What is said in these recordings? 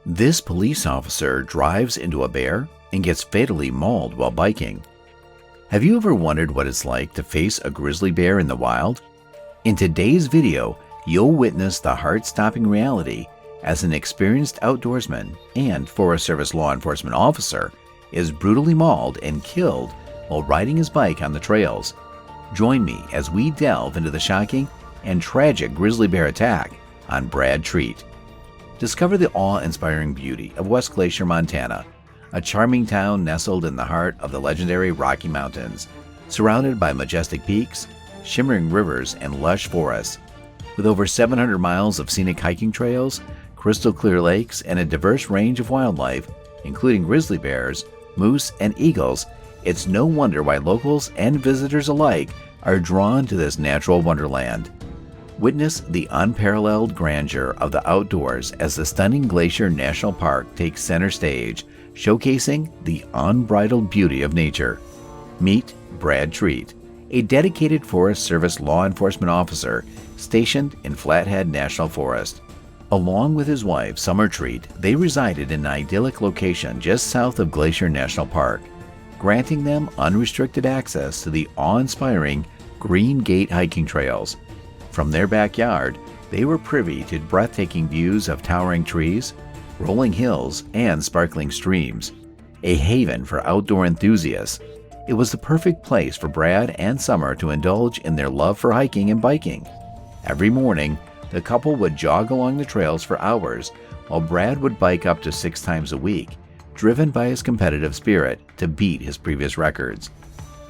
This police officer drives into a bear and gets fatally mauled while biking. Have you ever wondered what it's like to face a grizzly bear in the wild? In today's video, you'll witness the heart-stopping reality as an experienced outdoorsman and Forest Service law enforcement officer is brutally mauled and killed while riding his bike on the trails. Join me as we delve into the shocking and tragic grizzly bear attack on Brad Treat. Discover the awe-inspiring beauty of West Glacier, Montana, a charming town nestled in the heart of the legendary Rocky Mountains, surrounded by majestic peaks, shimmering rivers, and lush forests. With over 700 miles of scenic hiking trails, crystal clear lakes, and a diverse range of wildlife, including grizzly bears, moose, and eagles, it's no wonder why locals and visitors alike are drawn to this natural wonderland. Witness the unparalleled grandeur of the outdoors as the stunning Glacier National Park takes center stage, showcasing the unbridled beauty of nature. Meet Brad Treat, a dedicated Forest Service law enforcement officer stationed in Flathead National Forest. Along with his wife, Summer Treat, they resided in an idyllic location just south of Glacier National Park, granting them unrestricted access to the awe-inspiring Green Gate hiking trails. From their backyard, they were privy to breathtaking views of towering trees, rolling hills, and sparkling streams. A haven for outdoor enthusiasts, it was the perfect place for Brad and Summer to indulge in their love for hiking and biking. Every morning, the couple would jog along the trails for hours, while Brad would bike up to 6 times a week, driven by his competitive spirit to beat his previous records.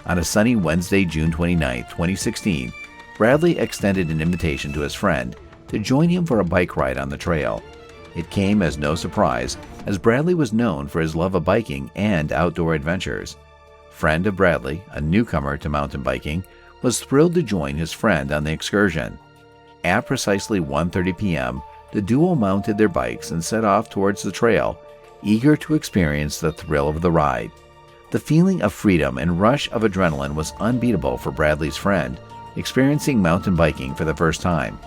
On a sunny Wednesday, June 29, 2016, Bradley extended an invitation to his friend to join him for a bike ride on the trail. It came as no surprise, as Bradley was known for his love of biking and outdoor adventures. Friend of Bradley, a newcomer to mountain biking, was thrilled to join his friend on the excursion. At precisely 1:30 p.m., the duo mounted their bikes and set off towards the trail, eager to experience the thrill of the ride. The feeling of freedom and rush of adrenaline was unbeatable for Bradley's friend, experiencing mountain biking for the first time.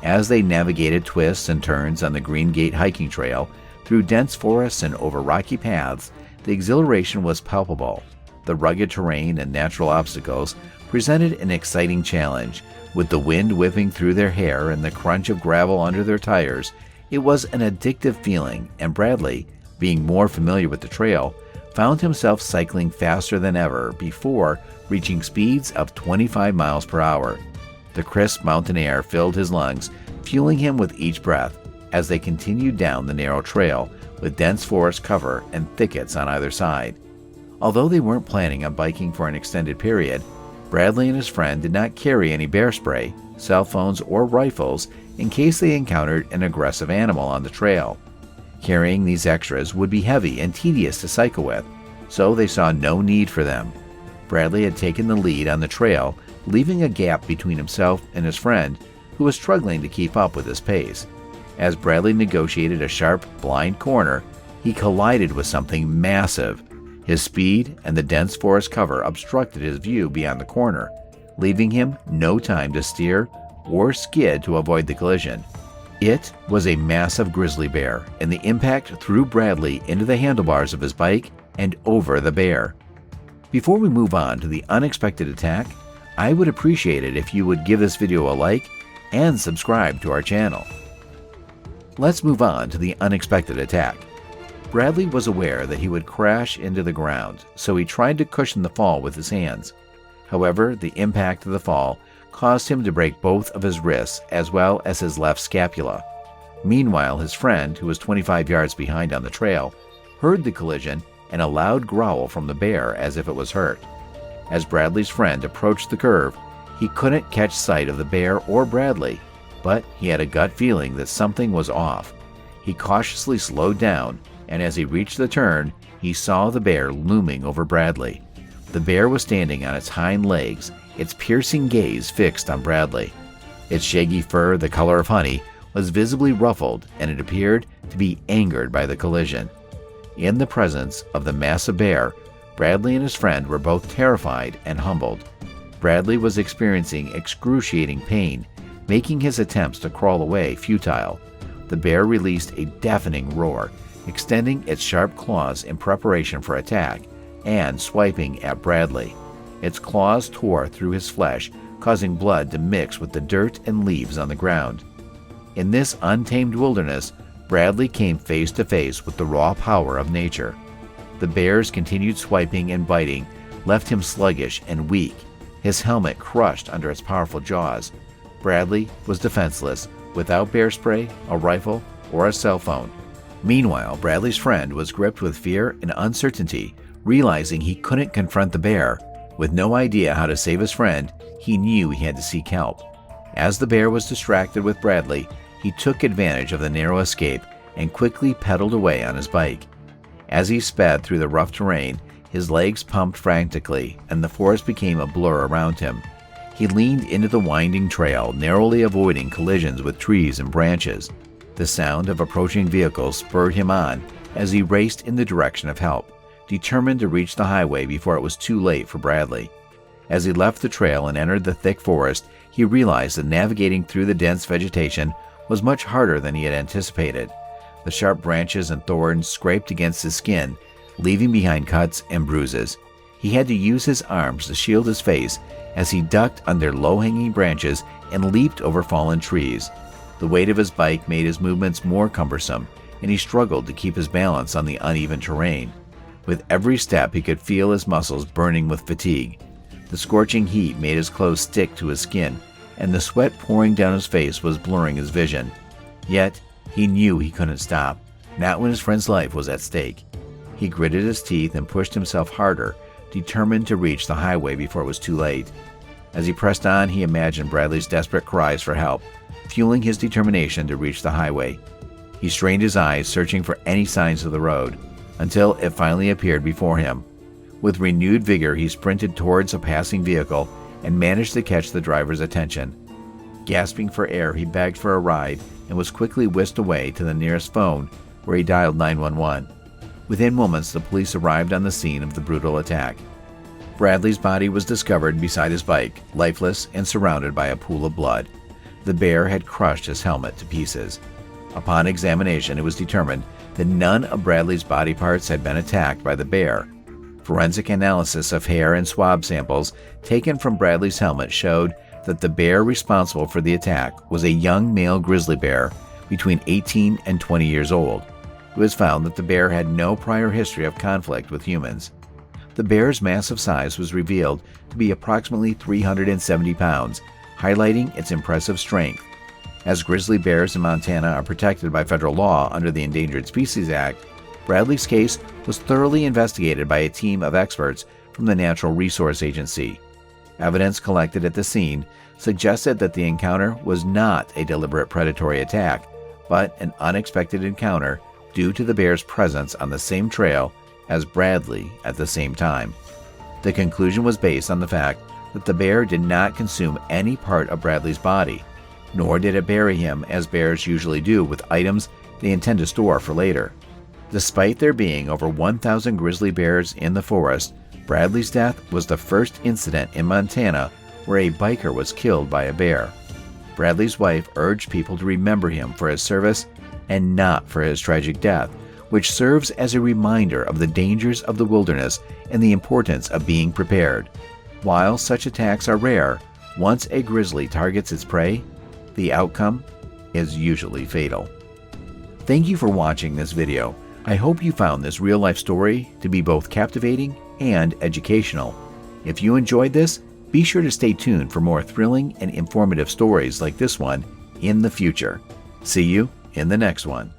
As they navigated twists and turns on the Green Gate hiking trail, through dense forests and over rocky paths, the exhilaration was palpable. The rugged terrain and natural obstacles presented an exciting challenge. With the wind whipping through their hair and the crunch of gravel under their tires, it was an addictive feeling, and Bradley, being more familiar with the trail, found himself cycling faster than ever before reaching speeds of 25 miles per hour. The crisp mountain air filled his lungs, fueling him with each breath as they continued down the narrow trail with dense forest cover and thickets on either side. Although they weren't planning on biking for an extended period, Bradley and his friend did not carry any bear spray, cell phones, or rifles in case they encountered an aggressive animal on the trail. Carrying these extras would be heavy and tedious to cycle with, so they saw no need for them. Bradley had taken the lead on the trail, leaving a gap between himself and his friend, who was struggling to keep up with his pace. As Bradley negotiated a sharp, blind corner, he collided with something massive. His speed and the dense forest cover obstructed his view beyond the corner, leaving him no time to steer or skid to avoid the collision. It was a massive grizzly bear, and the impact threw Bradley into the handlebars of his bike and over the bear. Before we move on to the unexpected attack, I would appreciate it if you would give this video a like and subscribe to our channel. Let's move on to the unexpected attack. Bradley was aware that he would crash into the ground, so he tried to cushion the fall with his hands. However, the impact of the fall caused him to break both of his wrists as well as his left scapula. Meanwhile, his friend, who was 25 yards behind on the trail, heard the collision and a loud growl from the bear as if it was hurt. As Bradley's friend approached the curve, he couldn't catch sight of the bear or Bradley, but he had a gut feeling that something was off. He cautiously slowed down, and as he reached the turn, he saw the bear looming over Bradley. The bear was standing on its hind legs, its piercing gaze fixed on Bradley. Its shaggy fur, the color of honey, was visibly ruffled, and it appeared to be angered by the collision. In the presence of the massive bear, Bradley and his friend were both terrified and humbled. Bradley was experiencing excruciating pain, making his attempts to crawl away futile, the bear released a deafening roar, extending its sharp claws in preparation for attack and swiping at Bradley. Its claws tore through his flesh, causing blood to mix with the dirt and leaves on the ground. In this untamed wilderness, Bradley came face to face with the raw power of nature. The bear's continued swiping and biting left him sluggish and weak, his helmet crushed under its powerful jaws. Bradley was defenseless, without bear spray, a rifle, or a cell phone. Meanwhile, Bradley's friend was gripped with fear and uncertainty, realizing he couldn't confront the bear. With no idea how to save his friend, he knew he had to seek help. As the bear was distracted with Bradley, he took advantage of the narrow escape and quickly pedaled away on his bike. As he sped through the rough terrain, his legs pumped frantically, and the forest became a blur around him. He leaned into the winding trail, narrowly avoiding collisions with trees and branches. The sound of approaching vehicles spurred him on as he raced in the direction of help, determined to reach the highway before it was too late for Bradley. As he left the trail and entered the thick forest, he realized that navigating through the dense vegetation was much harder than he had anticipated. The sharp branches and thorns scraped against his skin, leaving behind cuts and bruises. He had to use his arms to shield his face as he ducked under low-hanging branches and leaped over fallen trees. The weight of his bike made his movements more cumbersome, and he struggled to keep his balance on the uneven terrain. With every step, he could feel his muscles burning with fatigue. The scorching heat made his clothes stick to his skin, and the sweat pouring down his face was blurring his vision. Yet, he knew he couldn't stop, not when his friend's life was at stake. He gritted his teeth and pushed himself harder, determined to reach the highway before it was too late. As he pressed on, he imagined Bradley's desperate cries for help, fueling his determination to reach the highway. He strained his eyes, searching for any signs of the road, until it finally appeared before him. With renewed vigor, he sprinted towards a passing vehicle and managed to catch the driver's attention. Gasping for air, he begged for a ride and was quickly whisked away to the nearest phone, where he dialed 911. Within moments, the police arrived on the scene of the brutal attack. Bradley's body was discovered beside his bike, lifeless and surrounded by a pool of blood. The bear had crushed his helmet to pieces. Upon examination, it was determined that none of Bradley's body parts had been attacked by the bear. Forensic analysis of hair and swab samples taken from Bradley's helmet showed that the bear responsible for the attack was a young male grizzly bear between 18 and 20 years old. It was found that the bear had no prior history of conflict with humans. The bear's massive size was revealed to be approximately 370 pounds, highlighting its impressive strength. As grizzly bears in Montana are protected by federal law under the Endangered Species Act, Bradley's case was thoroughly investigated by a team of experts from the Natural Resource Agency. Evidence collected at the scene suggested that the encounter was not a deliberate predatory attack, but an unexpected encounter due to the bear's presence on the same trail as Bradley at the same time. The conclusion was based on the fact that the bear did not consume any part of Bradley's body, nor did it bury him as bears usually do with items they intend to store for later. Despite there being over 1,000 grizzly bears in the forest, Bradley's death was the first incident in Montana where a biker was killed by a bear. Bradley's wife urged people to remember him for his service and not for his tragic death, which serves as a reminder of the dangers of the wilderness and the importance of being prepared. While such attacks are rare, once a grizzly targets its prey, the outcome is usually fatal. Thank you for watching this video. I hope you found this real-life story to be both captivating and educational. If you enjoyed this, be sure to stay tuned for more thrilling and informative stories like this one in the future. See you in the next one.